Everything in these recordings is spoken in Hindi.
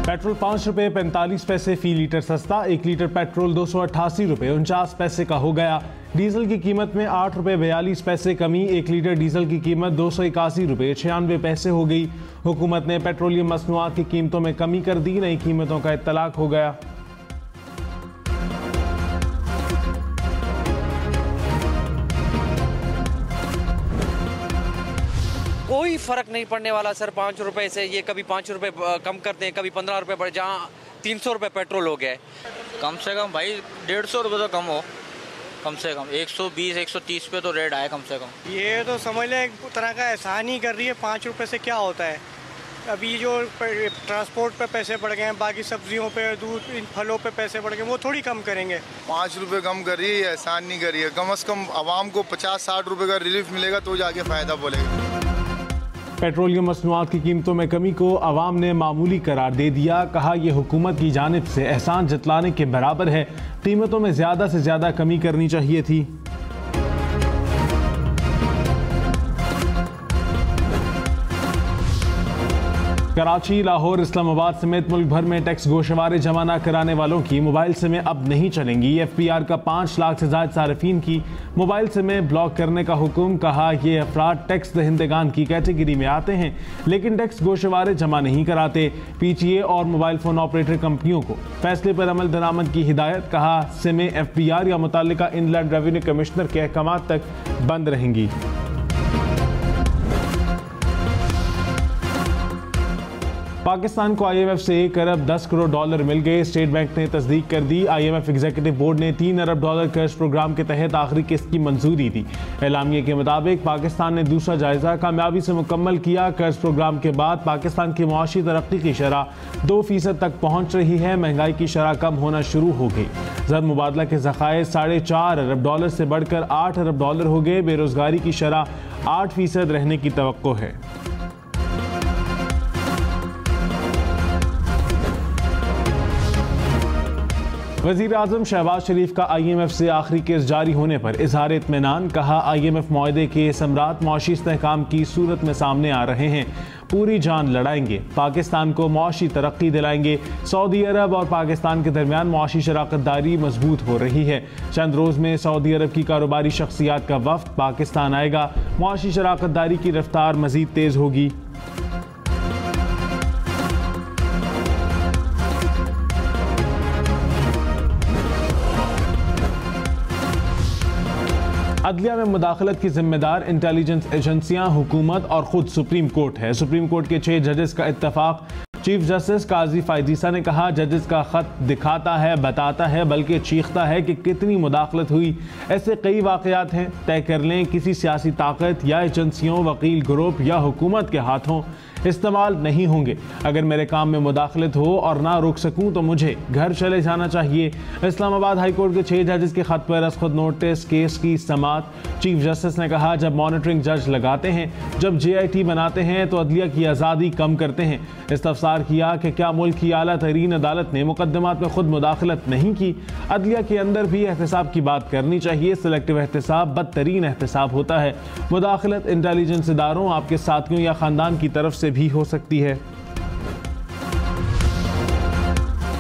पेट्रोल 5 रुपये 45 पैसे फी लीटर सस्ता, 1 लीटर पेट्रोल 288 रुपये 49 पैसे का हो गया। डीजल की कीमत में 8 रुपये 42 पैसे कमी, 1 लीटर डीजल की कीमत 281 रुपये 96 पैसे हो गई। हुकूमत ने पेट्रोलियम मसनूआत की कीमतों में कमी कर दी, नई कीमतों का इत्तलाक हो गया। कोई फर्क नहीं पड़ने वाला सर 5 रुपए से। ये कभी 5 रुपए कम करते हैं, कभी 15 रुपए बढ़, जहाँ 300 रुपए पेट्रोल हो गया है। कम से कम भाई 150 रुपये तो कम हो, कम से कम 120-130 पे तो रेट आए कम से कम। ये तो समझ लें एक तरह का एहसान ही कर रही है। 5 रुपए से क्या होता है? अभी जो ट्रांसपोर्ट पे पैसे बढ़ गए हैं, बाकी सब्जियों पे, दूध, इन फलों पे पैसे बढ़ गए, वो थोड़ी कम करेंगे। 5 रुपये कम कर रही है, एहसान नहीं कर रही है। कम से कम आवाम को 50-60 रुपये का रिलीफ मिलेगा तो जाके फ़ायदा बोलेगा। पेट्रोलियम मसनूआत की कीमतों में कमी को अवाम ने मामूली करार दे दिया। कहा यह हुकूमत की जानिब से एहसान जतलाने के बराबर है, कीमतों में ज़्यादा से ज़्यादा कमी करनी चाहिए थी। कराची, लाहौर, इस्लामाबाद समेत मुल्क भर में टैक्स गोशवारे जमा न कराने वालों की मोबाइल सिमें अब नहीं चलेंगी। FPR का 5 लाख से ज़ायद सार्फिन की मोबाइल सिमें ब्लॉक करने का हुक्म। कहा ये अफराद टैक्स दहिंदगान की कैटेगरी में आते हैं लेकिन टैक्स गोशवारे जमा नहीं कराते। PTA और मोबाइल फ़ोन ऑपरेटर कंपनियों को फैसले पर अमल दरामद की हिदायत। कहा सिमें FPR या मुतल्लिका इनलैंड रेवेन्यू कमिश्नर के अहकामात तक बंद रहेंगी। पाकिस्तान को IMF से 1 अरब 10 करोड़ डॉलर मिल गए। स्टेट बैंक ने तस्दीक कर दी। IMF एग्जीक्यूटिव बोर्ड ने 3 अरब डॉलर कर्ज प्रोग्राम के तहत आखिरी किस्त की मंजूरी दी। एलामिया के मुताबिक पाकिस्तान ने दूसरा जायजा कामयाबी से मुकम्मल किया। कर्ज प्रोग्राम के बाद पाकिस्तान की मुआशी तरक्की की शरह 2% तक पहुँच रही है। महंगाई की शरह कम होना शुरू हो गई। ज़र मुबादला के ज़खायर 4.5 अरब डॉलर से बढ़कर 8 अरब डॉलर हो गए। बेरोजगारी की शरह 8% रहने की तवक्को है। वज़ीर आज़म शहबाज शरीफ का IMF से आखिरी केस जारी होने पर इजहार इत्मीनान। कहा IMF मुआहदे के समरात मुआशी इस्तेहकाम की सूरत में सामने आ रहे हैं। पूरी जान लड़ाएंगे, पाकिस्तान को मुआशी तरक्की दिलाएंगे। सऊदी अरब और पाकिस्तान के दरमियान मुआशी शराकतदारी मजबूत हो रही है। चंद रोज़ में सऊदी अरब की कारोबारी शख्सियात का वफ्द पाकिस्तान आएगा। मुआशी शराकतदारी की रफ्तार मज़ीद तेज़ होगी। अदलिया में मुदाखलत की जिम्मेदार इंटेलिजेंस एजेंसियां, हुकूमत और खुद सुप्रीम कोर्ट है। सुप्रीम कोर्ट के 6 जजेस का इत्तफाक। चीफ जस्टिस काजी फायदीसा ने कहा जजेस का खत दिखाता है, बताता है, बल्कि चीखता है कि कितनी मुदाखलत हुई। ऐसे कई वाकयात हैं, तय कर लें किसी सियासी ताकत या एजेंसियों, वकील ग्रुप या हुकूमत के हाथों इस्तेमाल नहीं होंगे। अगर मेरे काम में मुदाखलत हो और ना रोक सकूं तो मुझे घर चले जाना चाहिए। इस्लामाबाद हाई कोर्ट के 6 जजेस के खत पर खुद नोटिस केस की समाअत। चीफ जस्टिस ने कहा जब मॉनिटरिंग जज लगाते हैं, जब JIT बनाते हैं तो अदलिया की आज़ादी कम करते हैं। इस्तफसार किया कि क्या मुल्क की आला तरीन अदालत ने मुकदमात में खुद मुदाखलत नहीं की। अदलिया के अंदर भी एहतसाब की बात करनी चाहिए। सिलेक्टिव एहतसाब बदतरीन एहतसाब होता है। मुदाखलत इंटेलिजेंस इदारों, आपके साथियों या खानदान की तरफ से भी हो सकती है।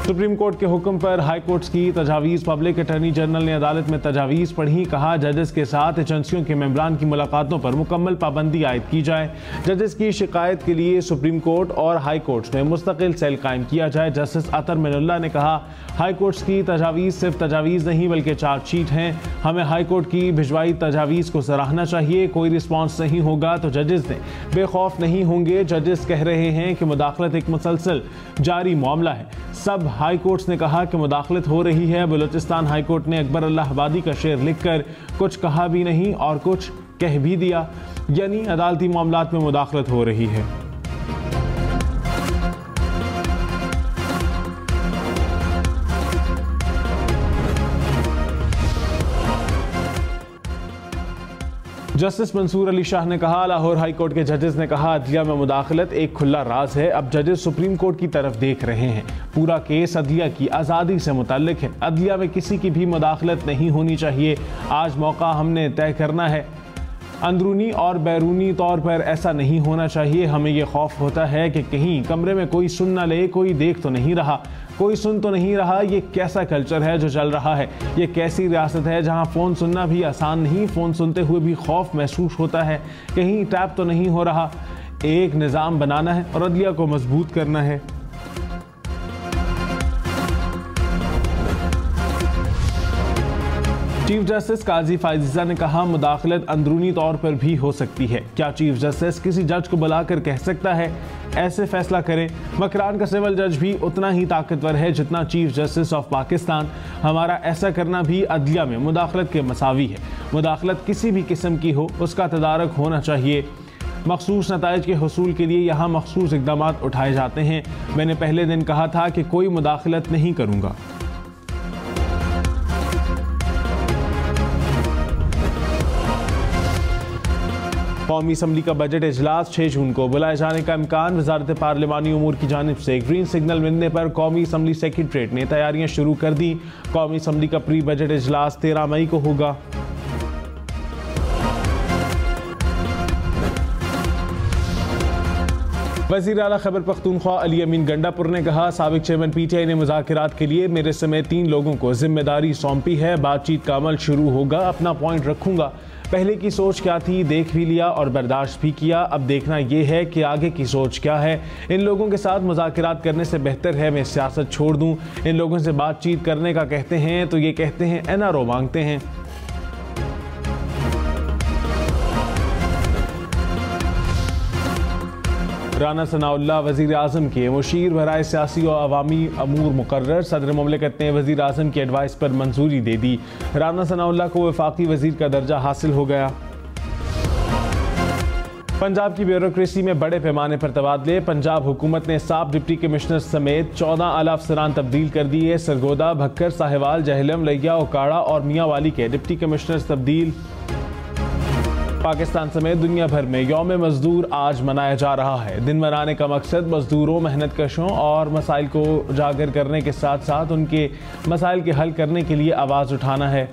सुप्रीम कोर्ट के हुक्म पर हाई कोर्ट्स की तजावीज़। पब्लिक अटॉर्नी जनरल ने अदालत में तजावीज़ पढ़ी। कहा जजेस के साथ एजेंसियों के मेंबरान की मुलाकातों पर मुकम्मल पाबंदी आयद की जाए। जजेस की शिकायत के लिए सुप्रीम कोर्ट और हाई कोर्ट्स में मुस्तकिल सेल कायम किया जाए। जस्टिस अतर मिनुल्लाह ने कहा हाई कोर्ट्स की तजावीज़ सिर्फ तजावीज़ नहीं बल्कि चार्जशीट हैं। हमें हाई कोर्ट की भिजवाई तजावीज़ को सराहना चाहिए। कोई रिस्पॉन्स नहीं होगा तो जजेस ने बेखौफ नहीं होंगे। जजेस कह रहे हैं कि मुदाखलत एक मुसलसल जारी मामला है। सब हाई कोर्ट्स ने कहा कि मुदाखलत हो रही है। बलूचिस्तान हाई कोर्ट ने अकबर अल्लाहबादी का शेर लिखकर कुछ कहा भी नहीं और कुछ कह भी दिया, यानी अदालती मामलात में मुदाखलत हो रही है। जस्टिस मंसूर अली शाह ने कहा लाहौर हाई कोर्ट के जजेस ने कहा अदलिया में मुदाखलत एक खुला राज है। अब जजेस सुप्रीम कोर्ट की तरफ देख रहे हैं। पूरा केस अदलिया की आज़ादी से मुतल्लिक है। अदलिया में किसी की भी मुदाखलत नहीं होनी चाहिए। आज मौका हमने तय करना है। अंदरूनी और बैरूनी तौर पर ऐसा नहीं होना चाहिए। हमें ये खौफ होता है कि कहीं कमरे में कोई सुन ना ले, कोई देख तो नहीं रहा, कोई सुन तो नहीं रहा। ये कैसा कल्चर है जो चल रहा है? ये कैसी रियासत है जहां फ़ोन सुनना भी आसान नहीं, फ़ोन सुनते हुए भी खौफ महसूस होता है, कहीं टैप तो नहीं हो रहा। एक निज़ाम बनाना है और अदलिया को मजबूत करना है। चीफ जस्टिस काजी फायजीसा ने कहा, मुदाखलत अंदरूनी तौर पर भी हो सकती है। क्या चीफ जस्टिस किसी जज को बुलाकर कह सकता है ऐसे फैसला करें? मकरान का सिविल जज भी उतना ही ताकतवर है जितना चीफ जस्टिस ऑफ पाकिस्तान। हमारा ऐसा करना भी अदलिया में मुदाखलत के मसावी है। मुदाखलत किसी भी किस्म की हो, उसका तदारक होना चाहिए। मखसूस नताइज के हुसूल के लिए यहाँ मखसूस इक़दाम उठाए जाते हैं। मैंने पहले दिन कहा था कि कोई मुदाखलत नहीं करूँगा। कौमी असम्बली का बजट इजलास 6 जून को बुलाए जाने का इम्कान। वजारत पार्लिमानी उमूर की जानिब से ग्रीन सिग्नल मिलने पर कौमी असम्बली सेक्रेटरीट ने तैयारियां शुरू कर दी। कौमी असम्बली का प्री बजट इजलास 13 मई को होगा। वज़ीर आला खैबर पख्तूनख्वा अली अमीन गंडापुर ने कहा, साबिक चेयरमैन PTI ने मुज़ाकिरात के लिए मेरे समेत 3 लोगों को जिम्मेदारी सौंपी है। बातचीत का अमल शुरू होगा। अपना पॉइंट रखूंगा। पहले की सोच क्या थी, देख भी लिया और बर्दाश्त भी किया। अब देखना यह है कि आगे की सोच क्या है। इन लोगों के साथ मुज़ाकिरात करने से बेहतर है मैं सियासत छोड़ दूं। इन लोगों से बातचीत करने का कहते हैं तो ये कहते हैं NRO मांगते हैं। राना सनाउल्लाह वज़ीर आज़म के मुशीर बराए सियासी और अवामी अमूर मुकर्रर। सदर मुमलिकत ने वज़ीर आज़म की एडवाइस पर मंजूरी दे दी। राना सनाउल्लाह को वफाकी वज़ीर का दर्जा हासिल हो गया। पंजाब की ब्यूरोक्रेसी में बड़े पैमाने पर तबादले। पंजाब हुकूमत ने साब डिप्टी कमिश्नर समेत 14 आला अफसरान तब्दील कर दिए। सरगोदा, भक्कर, साहिवाल, जहलम, लिया, ओकाड़ा और मियांवाली के डिप्टी कमिश्नर तब्दील। पाकिस्तान समेत दुनिया भर में यौम मजदूर आज मनाया जा रहा है। दिन मनाने का मकसद मजदूरों, मेहनत कशों और मसाइल को उजागर करने के साथ साथ उनके मसाइल के हल करने के लिए आवाज़ उठाना है।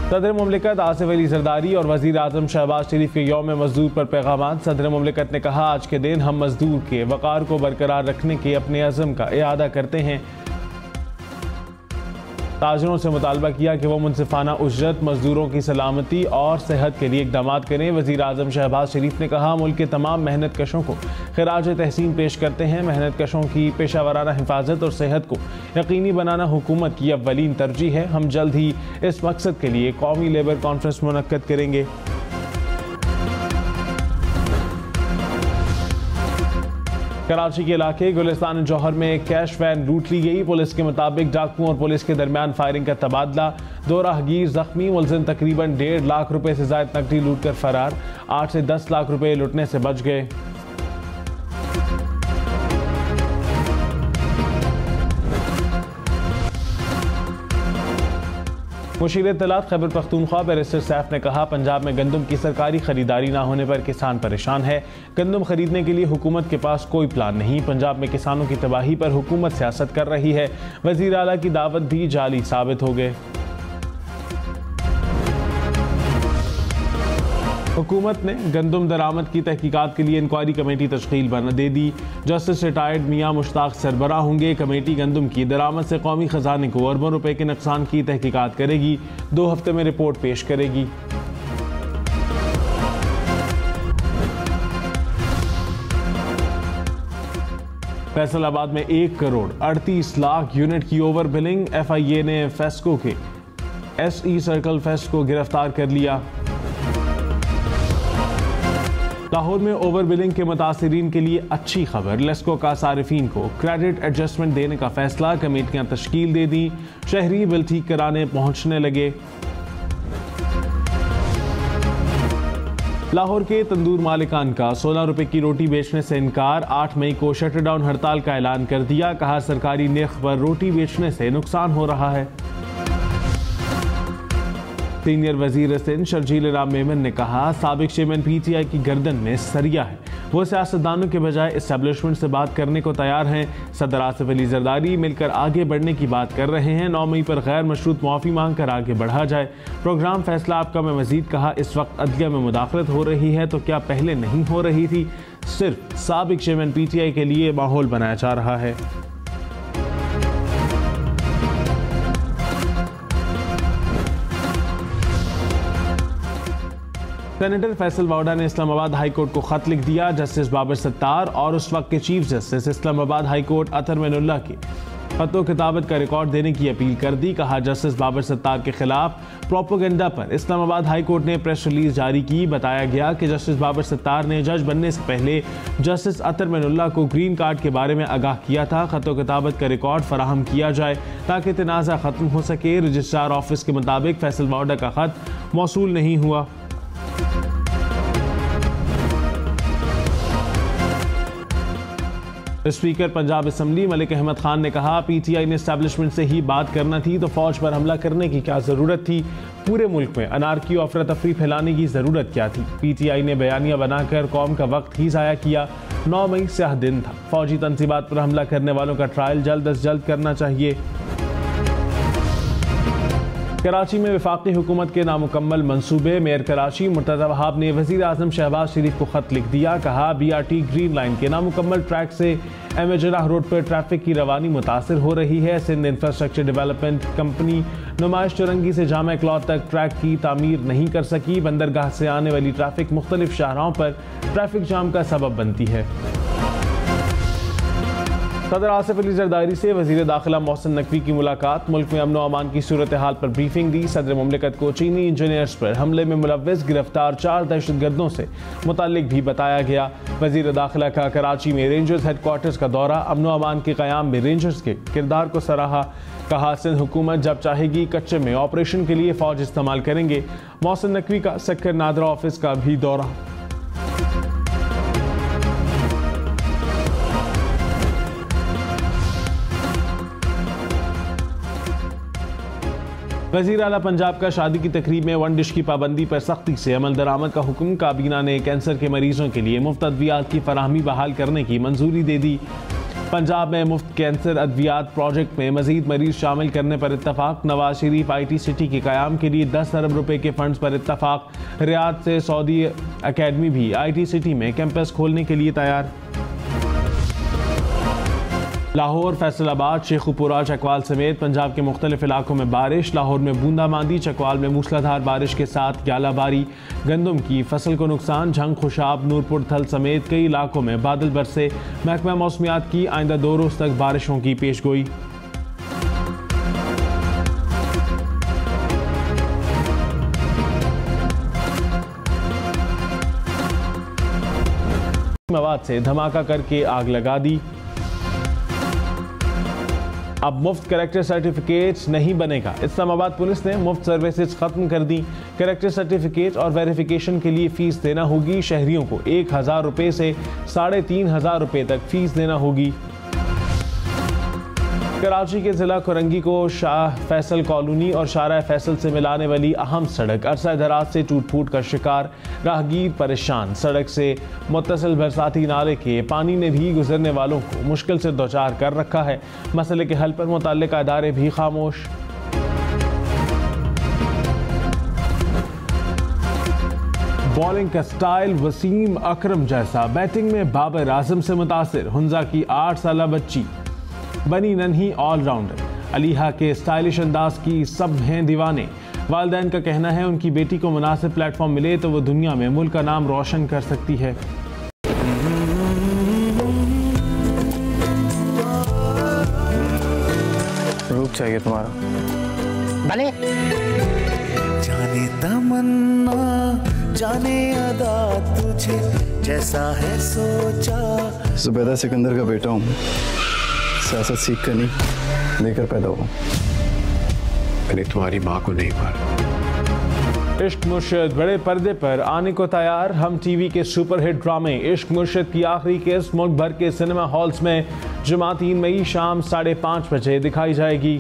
सदर मुमलिकत आसिफ अली जरदारी और वज़ीर आज़म शहबाज शरीफ के यौम मजदूर पर पैगाम। सदर मुमलिकत ने कहा, आज के दिन हम मजदूर के वक़ार को बरकरार रखने के अपने अज़म का इआदा करते हैं। ताजरों से मुतालबा किया कि वो मुनसिफाना उजरत, मजदूरों की सलामती और सेहत के लिए इक़दाम करें। वज़ीर आज़म शहबाज शरीफ ने कहा, मुल्क के तमाम मेहनत कशों को खिराज तहसीन पेश करते हैं। मेहनत कशों की पेशावराना हिफाजत और सेहत को यकीनी बनाना हुकूमत की अव्वलीन तरजीह है। हम जल्द ही इस मकसद के लिए कौमी लेबर कॉन्फ्रेंस मुनक्कद करेंगे। कराची के इलाके गुलिस्तान जौहर में कैश वैन लूट ली गई। पुलिस के मुताबिक डाकुओं और पुलिस के दरमियान फायरिंग का तबादला। 2 राहगीर जख्मी। मुलजिम तकरीबन 1.5 लाख रुपए से ज़ायद नकदी लूट कर फरार। 8 से 10 लाख रुपए लूटने से बच गए। मुशीर इत्तलात खैबर पख्तूनख्वा बैरिस्टर सैफ ने कहा, पंजाब में गंदम की सरकारी खरीदारी ना होने पर किसान परेशान है। गंदम खरीदने के लिए हुकूमत के पास कोई प्लान नहीं। पंजाब में किसानों की तबाही पर हुकूमत सियासत कर रही है। वज़ीर आला की दावत भी जाली साबित हो गए। हुकूमत ने गंदम दरामद की तहकीकात के लिए इंक्वायरी कमेटी तश्कील दे दी। जस्टिस रिटायर्ड मियाँ मुश्ताक सरबराह होंगे। कमेटी गंदम की दरामद से कौमी खजाने को अरबों रुपए के नुकसान की तहकीकात करेगी। 2 हफ्ते में रिपोर्ट पेश करेगी। फैसलाबाद में 1 करोड़ 38 लाख यूनिट की ओवर बिलिंग। FIA ने फेस्को के SE सर्कल फेस्ट को गिरफ्तार कर लिया। लाहौर में ओवर बिलिंग के मुतासिरीन के लिए अच्छी खबर। लेस्को का सारिफीन को क्रेडिट एडजस्टमेंट देने का फैसला। कमेटियां तश्कील दे दी। शहरी बिल ठीक कराने पहुंचने लगे। लाहौर के तंदूर मालिकान का 16 रुपए की रोटी बेचने से इनकार। 8 मई को शटर डाउन हड़ताल का ऐलान कर दिया। कहा, सरकारी निर्ख पर रोटी बेचने से नुकसान हो रहा है। सीनियर वजीर सिंध शर्जील राम मेमन ने कहा, साबिक चेयरमैन PTI की गर्दन में सरिया है, वो सियासतदानों के बजाय एस्टेब्लिशमेंट से बात करने को तैयार हैं। सदर आसिफ अली जरदारी मिलकर आगे बढ़ने की बात कर रहे हैं। 9 मई पर गैर मशरूत मुआफ़ी मांग कर आगे बढ़ा जाए। प्रोग्राम फैसला आपका में मजीद कहा, इस वक्त अदलिया में मुदाखलत हो रही है तो क्या पहले नहीं हो रही थी? सिर्फ साबिक चेयरमैन PTI के लिए माहौल बनाया जा रहा है। सेनेटर फैसल वाउडा ने इस्लामाबाद हाई कोर्ट को खत लिख दिया। जस्टिस बाबर सत्तार और उस वक्त के chief justice Islamabad high court Athar Minallah के खतो किताबत का रिकॉर्ड देने की अपील कर दी। कहा, जस्टिस बाबर सत्तार के खिलाफ प्रोपेगेंडा पर इस्लामाबाद हाई कोर्ट ने प्रेस रिलीज जारी की। बताया गया कि जस्टिस बाबर सत्तार ने जज बनने से पहले जस्टिस अतर मैनुल्लाह को ग्रीन कार्ड के बारे में आगाह किया था। खतो किताबत का रिकॉर्ड फराहम किया जाए ताकि तनाज़ा खत्म हो सके। रजिस्ट्रार ऑफिस के मुताबिक फैसल वाउडा का खत मौसूल नहीं हुआ। स्पीकर पंजाब असम्बली मलिक अहमद खान ने कहा, PTI ने एस्टेब्लिशमेंट से ही बात करना थी तो फौज पर हमला करने की क्या ज़रूरत थी? पूरे मुल्क में अनारकी और अफरा तफरी फैलाने की ज़रूरत क्या थी? PTI ने बयानिया बनाकर कौम का वक्त ही ज़ाया किया। 9 मई स्याह दिन था। फौजी तंसीबात पर हमला करने वालों का ट्रायल जल्द अज जल्द करना चाहिए। कराची में वफाकी हुकूमत के नामुकम्मल मंसूबे। मेयर कराची मुर्तज़ा वहाब ने वज़ीर आज़म शहबाज शरीफ को खत लिख दिया। कहा, BRT ग्रीन लाइन के नामुकम्मल ट्रैक से MA जराह रोड पर ट्रैफिक की रवानी मुतासिर हो रही है। सिंध इंफ्रास्ट्रक्चर डेवलपमेंट कंपनी नुमाइश चुरंगी से जामा क्लॉथ तक ट्रैक की तामीर नहीं कर सकी। बंदरगाह से आने वाली ट्रैफिक मुख्तलिफ शाहराहों पर ट्रैफिक जाम का सबब बनती है। सदर आसिफ अली जरदारी से वज़ीर दाखिला मोहसिन नकवी की मुलाकात। मुल्क में अमन व अमान की सूरत हाल पर ब्रीफिंग दी। सदर मुमलिकत को चीनी इंजीनियर्स पर हमले में मुलव्विस गिरफ्तार 4 दहशतगर्दों से मुताल्लिक भी बताया गया। वज़ीर दाखिला का कराची में रेंजर्स हेडक्वार्टर्स का दौरा। अमन व अमान के क़याम में रेंजर्स के किरदार को सराहा। कहा, सिंध हुकूमत जब चाहेगी कच्चे में ऑपरेशन के लिए फ़ौज इस्तेमाल करेंगे। मोहसिन नकवी का सक्कर नादरा ऑफिस का भी दौरा। वज़ीर आला पंजाब का शादी की तकरीब में 1 डिश की पाबंदी पर सख्ती से अमल दरामद का हुक्म। काबीना ने कैंसर के मरीजों के लिए मुफ्त अद्वियात की फराहमी बहाल करने की मंजूरी दे दी। पंजाब में मुफ्त कैंसर अद्वियात प्रोजेक्ट में मजीद मरीज शामिल करने पर इत्तफाक। नवाज शरीफ IT सिटी के क़याम के लिए 10 अरब रुपए के फंड्स पर इत्तफाक। रियाद से सऊदी अकेडमी भी IT सिटी में कैंपस खोलने के लिए तैयार। लाहौर, फैसलाबाद, शेखुपुरा, चकवाल समेत पंजाब के मुख्तलिफ इलाकों में बारिश। लाहौर में बूंदाबांदी, चकवाल में मूसलाधार बारिश के साथ ग्यालाबारी। गंदम की फसल को नुकसान। झंग, खुशाब, नूरपुर थल समेत कई इलाकों में बादल बरसे। महकमा मौसमियात की आइंदा 2 रोज़ तक बारिशों की पेशगोई। मवाद से धमाका करके आग लगा दी। अब मुफ्त कैरेक्टर सर्टिफिकेट नहीं बनेगा। इस्लामाबाद पुलिस ने मुफ्त सर्विसेज खत्म कर दी। कैरेक्टर सर्टिफिकेट और वेरिफिकेशन के लिए फीस देना होगी। शहरियों को 1000 रुपए से 3500 रुपए तक फीस देना होगी। कराची के जिला खुरंगी को शाह फैसल कॉलोनी और शारा फैसल से मिलाने वाली अहम सड़क अरसा दराज से टूट फूट का शिकार। राहगीर परेशान। सड़क से मुत्तसिल बरसाती नाले के पानी ने भी गुजरने वालों को मुश्किल से दोचार कर रखा है। मसले के हल पर मुतल्लिका इदारे भी खामोश। बॉलिंग का स्टाइल वसीम अकरम जैसा, बैटिंग में बाबर आजम से मुतासिर। हुंजा की 8 साला बच्ची बनी नन्ही ऑलराउंडर। अलीहा के स्टाइलिश अंदाज की सब हैं दीवाने। वालिदैन का कहना है उनकी बेटी को मुनासिब प्लेटफॉर्म मिले तो वो दुनिया में मुल्क का नाम रोशन कर सकती है। रूप चाहिए तुम्हारा भले। जाने तमन्ना जाने अदा तुझे जैसा है सोचा। जुबैदा सिकंदर का बेटा हूँ। सियासत सीख कर नहीं लेकर पैदा हुआ। मैंने तुम्हारी माँ को नहीं मारा। इश्क मुर्शिद बड़े पर्दे पर आने को तैयार। हम टीवी के सुपरहिट ड्रामे इश्क मुर्शिद की आखिरी किस्त मुल्क भर के सिनेमा हॉल्स में जुमा 3 मई शाम 5:30 बजे दिखाई जाएगी।